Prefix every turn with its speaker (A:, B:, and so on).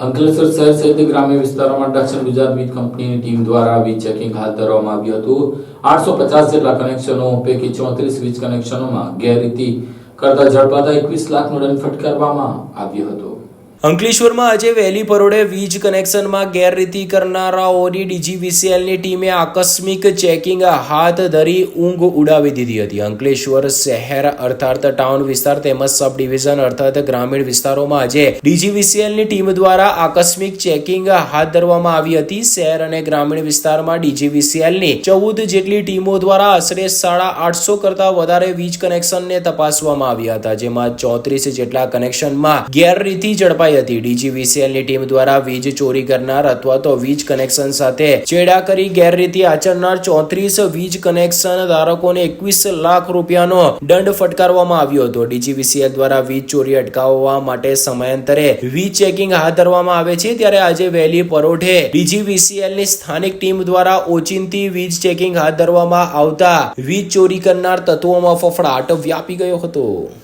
A: અંકલેશ્વર શહેર સહિત ગ્રામ્ય વિસ્તારોમાં દક્ષિણ ગુજરાત વીજ કંપનીની ટીમ દ્વારા વીજ ચેકિંગ હાથ ધરવામાં આવ્યું હતું। 850 જેટલા કનેક્શનો પૈકી 34 વીજ કનેક્શનોમાં ગેરરીતિ કરતા ઝડપાતા 21 લાખનો દંડ ફટકારવામાં આવ્યો હતો।
B: અંકલેશ્વરમાં આજે વહેલી પરોઢે વીજ કનેક્શનમાં ગેરરીતિ કરનારાઓની ડીજીવીસીએલની ટીમે આકસ્મિક ચેકિંગ હાથ ધરી ઊંઘ ઉડાવી દીધી હતી। અંકલેશ્વર શહેર અર્થાત ટાઉન વિસ્તાર તેમજ સબ ડિવિઝન અર્થાત ગ્રામીણ વિસ્તારોમાં આજે ડીજીવીસીએલની ટીમ દ્વારા આકસ્મિક ચેકિંગ હાથ ધરવામાં આવી હતી। શહેર અને ગ્રામીણ વિસ્તારમાં ડીજીવીસીએલની 14 જેટલી ટીમો દ્વારા આશરે 850 કરતા વધારે વીજ કનેક્શનને તપાસવામાં આવ્યા હતા, જેમાં 34 જેટલા કનેક્શનમાં ગેરરીતિ ઝડપાઈ હતી। ડીજીવીસીએલની ટીમ દ્વારા વીજ ચોરી કરનાર અથવા તો વીજ કનેક્શન સાથે ચેડા કરી ગેરરીતિ આચરનાર 34 વીજ કનેક્શન ધારકોને 21 લાખ રૂપિયાનો દંડ ફટકારવામાં આવ્યો હતો। ડીજીવીસીએલ દ્વારા વીજ ચોરી અટકાવવા માટે સમયાંતરે વીજ ચેકિંગ હાથ ધરવામાં આવે છે, ત્યારે આજે વહેલી પરોઢે ડીજીવીસીએલની સ્થાનિક ટીમ દ્વારા ઓચિંતી વીજ ચેકિંગ હાથ ધરવામાં આવતા વીજ ચોરી કરનાર તત્વોમાં ફફડાટ વ્યાપી ગયો હતો।